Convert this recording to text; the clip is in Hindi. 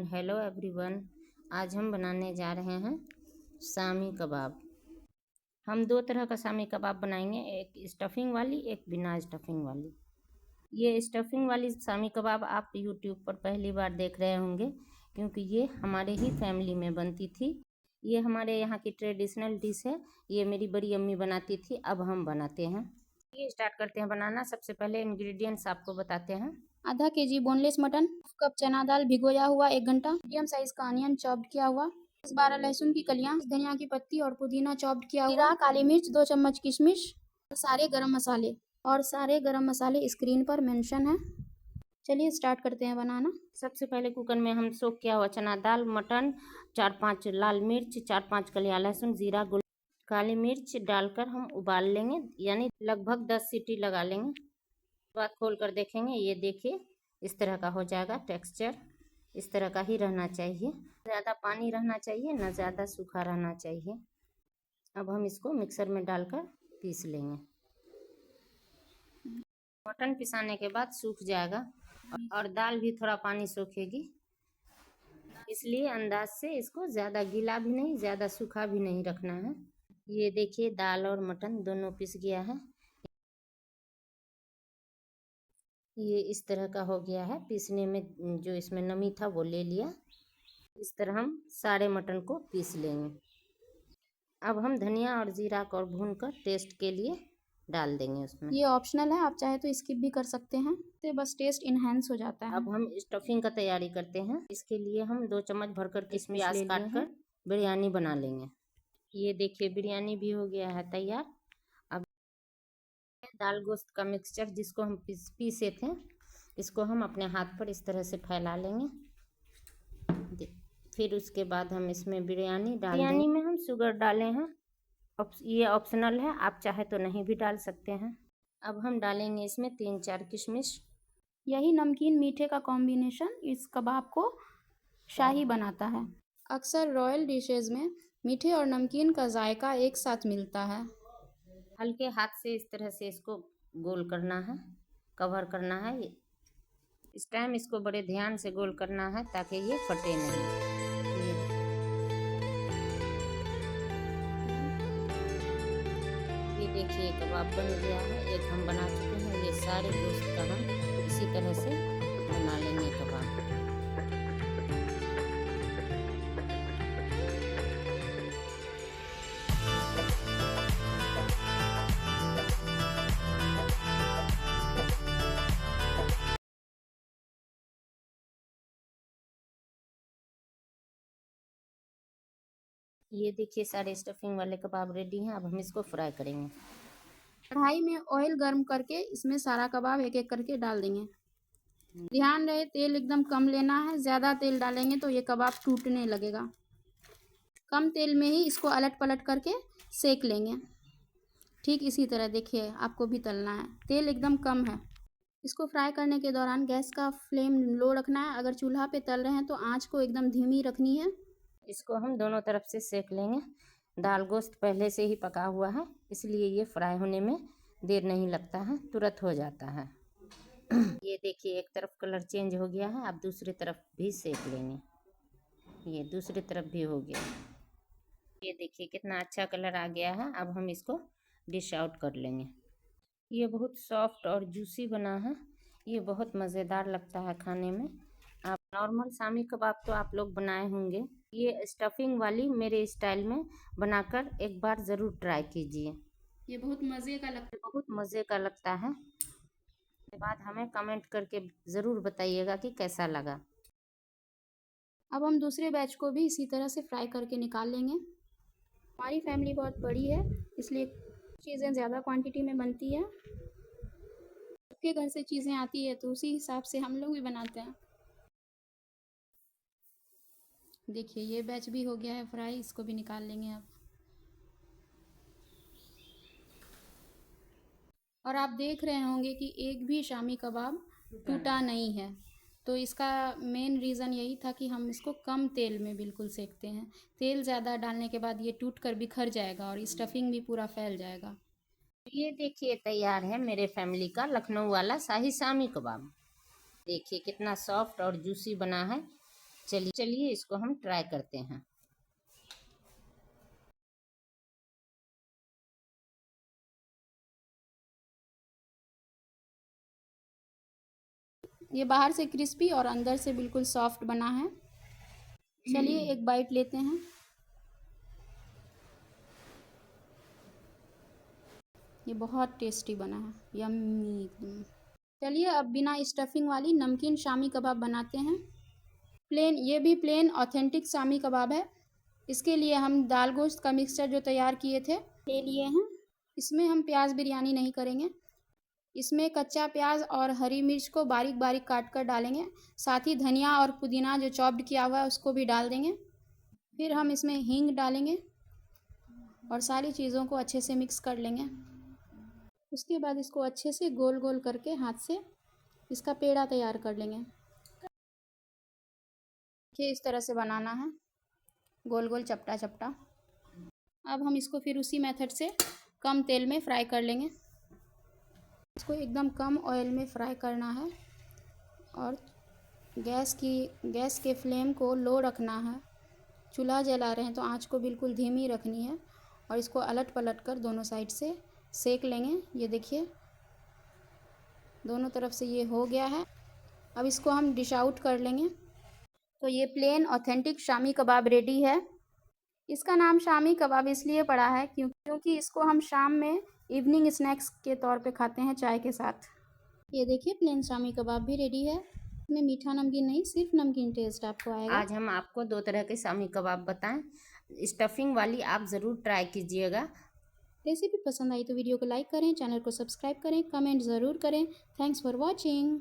And hello everyone. आज हम बनाने जा रहे हैं शामी कबाब। हम दो तरह का शामी कबाब बनाएंगे, एक स्टफिंग वाली, एक बिना स्टफिंग वाली। ये स्टफिंग वाली शामी कबाब आप यूट्यूब पर पहली बार देख रहे होंगे, क्योंकि ये हमारे ही फैमिली में बनती थी। ये हमारे यहाँ की ट्रेडिशनल डिश है। ये मेरी बड़ी अम्मी बनाती थी, अब हम बनाते हैं। ये स्टार्ट करते हैं बनाना। सबसे पहले इंग्रेडिएंट्स आपको बताते हैं। आधा केजी बोनलेस मटन, कप चना दाल भिगोया हुआ 1 घंटा, मीडियम साइज का अनियन चॉप्ड किया हुआ, 12 लहसुन की कलियां, धनिया की पत्ती और पुदीना चॉप्ड किया हुआ, जीरा, काली मिर्च, 2 चम्मच किशमिश, सारे गरम मसाले स्क्रीन पर मेंशन है। चलिए स्टार्ट करते हैं बनाना। सबसे पहले कुकर में हम सोख किया हुआ चना दाल, मटन, 4-5 लाल मिर्च, 4-5 कलियां लहसुन, जीरा, काली मिर्च डालकर हम उबाल लेंगे, यानी लगभग 10 सीटी लगा लेंगे। बाद खोल कर देखेंगे। ये देखिए इस तरह का हो जाएगा टेक्सचर। इस तरह का ही रहना चाहिए, ज़्यादा पानी रहना चाहिए ना ज़्यादा सूखा रहना चाहिए। अब हम इसको मिक्सर में डालकर पीस लेंगे। मटन पिसाने के बाद सूख जाएगा और दाल भी थोड़ा पानी सोखेगी, इसलिए अंदाज से इसको ज़्यादा गीला भी नहीं ज़्यादा सूखा भी नहीं रखना है। ये देखिए दाल और मटन दोनों पिस गया है। ये इस तरह का हो गया है। पीसने में जो इसमें नमी था वो ले लिया। इस तरह हम सारे मटन को पीस लेंगे। अब हम धनिया और जीरा को भूनकर टेस्ट के लिए डाल देंगे उसमें। ये ऑप्शनल है, आप चाहे तो स्किप भी कर सकते हैं, तो बस टेस्ट इनहेंस हो जाता है। अब हम स्टफिंग का तैयारी करते हैं। इसके लिए हम 2 चम्मच भरकर किशमिश प्याज काट कर बिरयानी बना लेंगे। ये देखिए बिरयानी भी हो गया है तैयार। अब दाल गोश्त का मिक्सचर जिसको हम पीसे थे, इसको हम अपने हाथ पर इस तरह से फैला लेंगे। फिर उसके बाद हम इसमें बिरयानी में हम शुगर डाले हैं। ये ऑप्शनल है, आप चाहे तो नहीं भी डाल सकते हैं। अब हम डालेंगे इसमें 3-4 किशमिश। यही नमकीन मीठे का कॉम्बिनेशन इस कबाब को शाही बनाता है। अक्सर रॉयल डिशेज में मीठे और नमकीन का जायका एक साथ मिलता है। हल्के हाथ से इस तरह से इसको गोल करना है, कवर करना है। इस टाइम इसको बड़े ध्यान से गोल करना है ताकि ये फटे नहीं। ये देखिए कबाब बन गया है। एक हम बना चुके हैं। ये सारे गोश्त का हम इसी तरह से बना लेंगे कबाब। ये देखिए सारे स्टफिंग वाले कबाब रेडी हैं। अब हम इसको फ्राई करेंगे। कढ़ाई में ऑयल गर्म करके इसमें सारा कबाब एक एक करके डाल देंगे। ध्यान रहे तेल एकदम कम लेना है, ज़्यादा तेल डालेंगे तो ये कबाब टूटने लगेगा। कम तेल में ही इसको अलट पलट करके सेक लेंगे। ठीक इसी तरह देखिए आपको भी तलना है, तेल एकदम कम है। इसको फ्राई करने के दौरान गैस का फ्लेम लो रखना है। अगर चूल्हा पे तल रहे हैं तो आँच को एकदम धीमी रखनी है। इसको हम दोनों तरफ से सेक लेंगे। दाल गोश्त पहले से ही पका हुआ है, इसलिए ये फ्राई होने में देर नहीं लगता है, तुरंत हो जाता है। ये देखिए एक तरफ कलर चेंज हो गया है। अब दूसरी तरफ भी सेक लेंगे। ये दूसरी तरफ भी हो गया। ये देखिए कितना अच्छा कलर आ गया है। अब हम इसको डिश आउट कर लेंगे। ये बहुत सॉफ्ट और जूसी बना है। ये बहुत मज़ेदार लगता है खाने में। आप नॉर्मल शामी कबाब तो आप लोग बनाए होंगे, ये स्टफिंग वाली मेरे स्टाइल में बनाकर एक बार ज़रूर ट्राई कीजिए। ये बहुत मज़े का लगता है। उसके बाद हमें कमेंट करके ज़रूर बताइएगा कि कैसा लगा। अब हम दूसरे बैच को भी इसी तरह से फ्राई करके निकाल लेंगे। हमारी फैमिली बहुत बड़ी है, इसलिए चीज़ें ज़्यादा क्वांटिटी में बनती है। सबके घर से चीज़ें आती है तो उसी हिसाब से हम लोग भी बनाते हैं। देखिए ये बैच भी हो गया है फ्राई, इसको भी निकाल लेंगे अब। और आप देख रहे होंगे कि एक भी शामी कबाब टूटा नहीं है, तो इसका मेन रीज़न यही था कि हम इसको कम तेल में बिल्कुल सेकते हैं। तेल ज़्यादा डालने के बाद ये टूट कर बिखर जाएगा और स्टफिंग भी पूरा फैल जाएगा। ये देखिए तैयार है मेरे फैमिली का लखनऊ वाला शाही शामी कबाब। देखिए कितना सॉफ्ट और जूसी बना है। चलिए इसको हम ट्राई करते हैं। ये बाहर से क्रिस्पी और अंदर से बिल्कुल सॉफ्ट बना है। चलिए एक बाइट लेते हैं। ये बहुत टेस्टी बना है, यम्मी एकदम। चलिए अब बिना स्टफिंग वाली नमकीन शामी कबाब बनाते हैं। ये भी प्लेन ऑथेंटिक शामी कबाब है। इसके लिए हम दाल गोश्त का मिक्सचर जो तैयार किए थे ले लिए हैं। इसमें हम प्याज बिरयानी नहीं करेंगे। इसमें कच्चा प्याज और हरी मिर्च को बारीक बारीक काट कर डालेंगे। साथ ही धनिया और पुदीना जो चॉप्ड किया हुआ है उसको भी डाल देंगे। फिर हम इसमें हींग डालेंगे और सारी चीज़ों को अच्छे से मिक्स कर लेंगे। उसके बाद इसको अच्छे से गोल गोल करके हाथ से इसका पेड़ा तैयार कर लेंगे। देखिए इस तरह से बनाना है, गोल गोल चपटा चपटा। अब हम इसको फिर उसी मेथड से कम तेल में फ्राई कर लेंगे। इसको एकदम कम ऑयल में फ्राई करना है और गैस के फ्लेम को लो रखना है। चूल्हा जला रहे हैं तो आंच को बिल्कुल धीमी रखनी है और इसको अलट पलट कर दोनों साइड से सेक लेंगे। ये देखिए दोनों तरफ से ये हो गया है। अब इसको हम डिश आउट कर लेंगे। तो ये plane authentic shami kebab ready है। इसका नाम शामी कबाब इसलिए पड़ा है क्योंकि इसको हम शाम में इवनिंग स्नैक्स के तौर पे खाते हैं चाय के साथ। ये देखिए प्लेन शामी कबाब भी रेडी है। इसमें मीठा नमकीन नहीं, सिर्फ नमकीन टेस्ट आपको आएगा। आज हम आपको 2 तरह के शामी कबाब बताएं। स्टफिंग वाली आप ज़रूर ट्राई कीजिएगा। रेसिपी पसंद आई तो वीडियो को लाइक करें, चैनल को सब्सक्राइब करें, कमेंट ज़रूर करें। Thanks for watching.